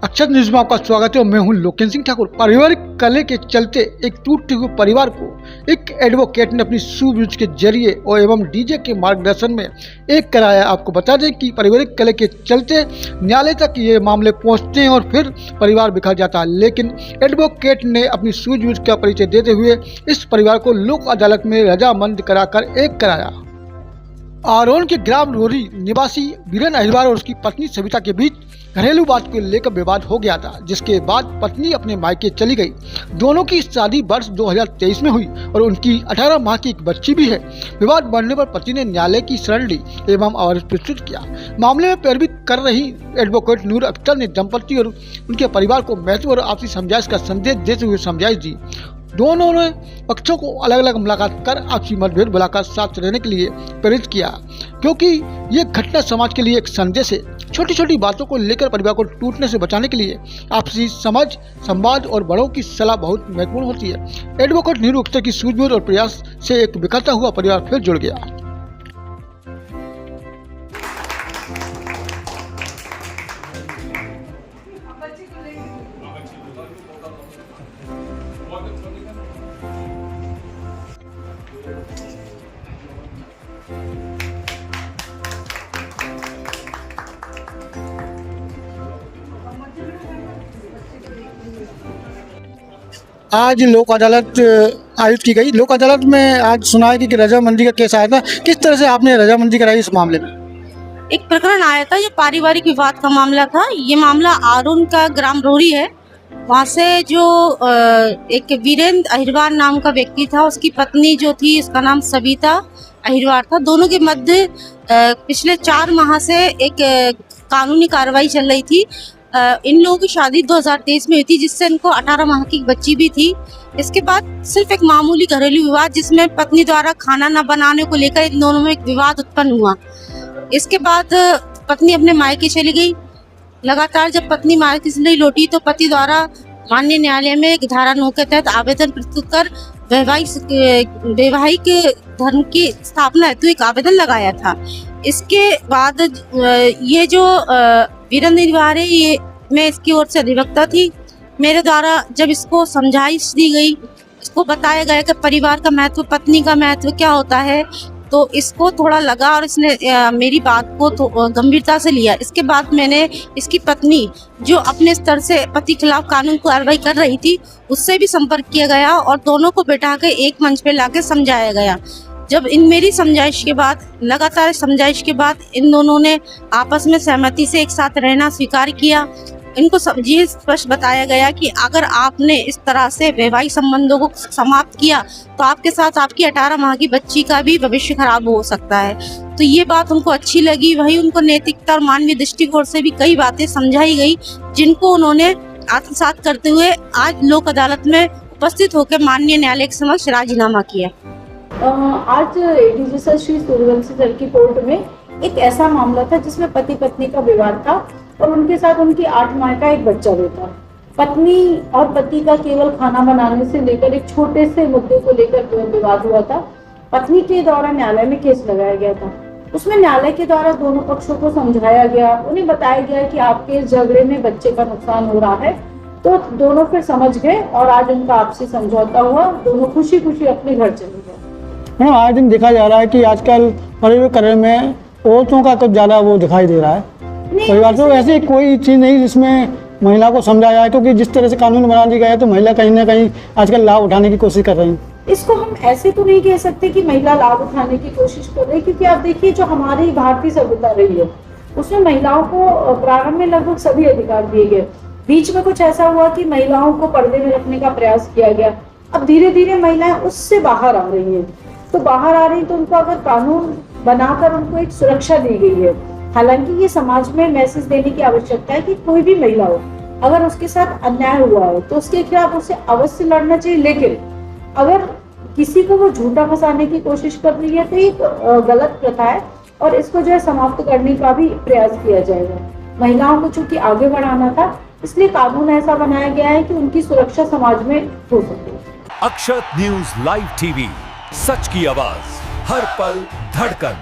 अक्षत news में आपका स्वागत है और मैं हूं लोकेन सिंह ठाकुर। पारिवारिक कलह के चलते एक टूटे हुए परिवार को एक एडवोकेट ने अपनी सूझबूझ के जरिए और एवं डीजे के मार्गदर्शन में एक कराया। आपको बता दें कि पारिवारिक कलह के चलते न्यायालय तक ये मामले पहुंचते हैं और फिर परिवार बिखर जाता है, लेकिन एडवोकेट ने अपनी सूझबूझ का परिचय देते हुए इस परिवार को लोक अदालत में रजामंद कराकर एक कराया। आरोन के ग्राम रोरी निवासी वीरेंद्र अहिरवार और उसकी पत्नी सविता के बीच घरेलू बात को लेकर विवाद हो गया था, जिसके बाद पत्नी अपने मायके चली गई। दोनों की शादी वर्ष 2023 में हुई और उनकी 18 माह की एक बच्ची भी है। विवाद बढ़ने पर पति ने न्यायालय की शरण ली एवं आवाज प्रस्तुत किया। मामले में पैरवी कर रही एडवोकेट नूर अख्तर ने दंपति और उनके परिवार को महत्व और आपसी समझाइश का संदेश देते हुए समझाइश दी। दोनों ने पक्षों को अलग अलग मुलाकात कर आपसी मतभेद बुलाकर साथ रहने के लिए प्रेरित किया, क्योंकि ये घटना समाज के लिए एक संदेश है। छोटी छोटी बातों को लेकर परिवार को टूटने से बचाने के लिए आपसी समझ, संवाद और बड़ों की सलाह बहुत महत्वपूर्ण होती है। एडवोकेट नीरू अख्तर की सूझबूझ और प्रयास से एक बिखरता हुआ परिवार फिर जुड़ गया। आज लोक अदालत आयोजित की गई। लोक अदालत में आज सुना है कि रजामंदी का केस आया था। किस तरह से आपने रजामंदी कराई इस मामले में? एक प्रकरण आया था, ये पारिवारिक विवाद का मामला था। ये मामला आरोन का ग्राम रोरी है। वहाँ से जो एक वीरेंद्र अहिरवार नाम का व्यक्ति था, उसकी पत्नी जो थी उसका नाम सविता अहिरवार था। दोनों के मध्य पिछले 4 माह से एक कानूनी कार्रवाई चल रही थी। इन लोगों की शादी 2023 में हुई थी, जिससे इनको 18 माह की बच्ची भी थी। इसके बाद सिर्फ एक मामूली घरेलू विवाद, जिसमें पत्नी द्वारा खाना न बनाने को लेकर इन दोनों में एक विवाद उत्पन्न हुआ। इसके बाद पत्नी अपने मायके चली गई। लगातार जब पत्नी मायके से नहीं लौटी तो पति द्वारा माननीय न्यायालय में एक धारा 9 के तहत आवेदन प्रस्तुत कर वैवाहिक धर्म की स्थापना हेतु एक आवेदन लगाया था। इसके बाद ये जो वीरेंद्र अहिरवार है, ये मैं इसकी ओर से अधिवक्ता थी। मेरे द्वारा जब इसको समझाइश दी गई, इसको बताया गया कि परिवार का महत्व, पत्नी का महत्व क्या होता है, तो इसको थोड़ा लगा और इसने मेरी बात को तो गंभीरता से लिया। इसके बाद मैंने इसकी पत्नी जो अपने स्तर से पति खिलाफ कानून कार्रवाई कर रही थी, उससे भी संपर्क किया गया और दोनों को बैठा के एक मंच पे लाके समझाया गया। जब इन मेरी समझाइश के बाद, लगातार समझाइश के बाद इन दोनों ने आपस में सहमति से एक साथ रहना स्वीकार किया। इनको ये स्पष्ट बताया गया कि अगर आपने इस तरह से वैवाहिक संबंधों को समाप्त किया तो आपके साथ आपकी 18 माह की बच्ची का भी भविष्य खराब हो सकता है। तो ये बात उनको अच्छी लगी। वही उनको नैतिकता और मानवीय दृष्टिकोण से भी कई बातें समझाई गई, जिनको उन्होंने आत्मसात करते हुए आज लोक अदालत में उपस्थित होकर माननीय न्यायालय के समक्ष राजीनामा किया। आज DG sir Shri Suryavanshi sir की कोर्ट में एक ऐसा मामला था जिसमें पति पत्नी का विवाद था और उनके साथ उनकी 8 माह का एक बच्चा भी था। पत्नी और पति का केवल खाना बनाने से लेकर एक छोटे से मुद्दे को लेकर विवाद हुआ था। पत्नी के द्वारा न्यायालय में केस लगाया गया था। उसमें न्यायालय के द्वारा दोनों पक्षों को समझाया गया, उन्हें बताया गया कि आपके झगड़े में बच्चे का नुकसान हो रहा है। तो दोनों फिर समझ गए और आज उनका आपसी समझौता हुआ। दोनों खुशी खुशी अपने घर चले गए। आज दिन देखा जा रहा है कि आजकल परिवार कलह में औरतों का कुछ ज्यादा वो दिखाई दे रहा है। परिवार तो ऐसी कोई चीज नहीं जिसमें महिला को समझाया जाए, क्योंकि जिस तरह से कानून बना दिया गया है तो महिला कहीं ना कहीं आजकल लाभ उठाने की कोशिश कर रही है। इसको हम ऐसे तो नहीं कह सकते कि महिला लाभ उठाने की कोशिश कर रही है, क्योंकि आप देखिए जो हमारी भारतीय सभ्यता रही है उसमें महिलाओं को प्रारंभ में लगभग सभी अधिकार दिए गए। बीच में कुछ ऐसा हुआ कि महिलाओं को पर्दे में रखने का प्रयास किया गया। अब धीरे धीरे महिलाएं उससे बाहर आ रही है। तो बाहर आ रही तो उनको अगर कानून बनाकर उनको एक सुरक्षा दी गई है। हालांकि ये समाज में मैसेज देने की आवश्यकता है कि कोई भी महिला हो, अगर उसके साथ अन्याय हुआ है तो उसके खिलाफ उसे अवश्य लड़ना चाहिए। लेकिन अगर किसी को वो झूठा फंसाने की कोशिश कर रही है तो ये गलत प्रथा है और इसको जो है समाप्त करने का भी प्रयास किया जाएगा। महिलाओं को चूंकि आगे बढ़ाना था, इसलिए कानून ऐसा बनाया गया है कि उनकी सुरक्षा समाज में हो सके। अक्षत न्यूज लाइव टीवी, सच की आवाज, हर पल धड़कन।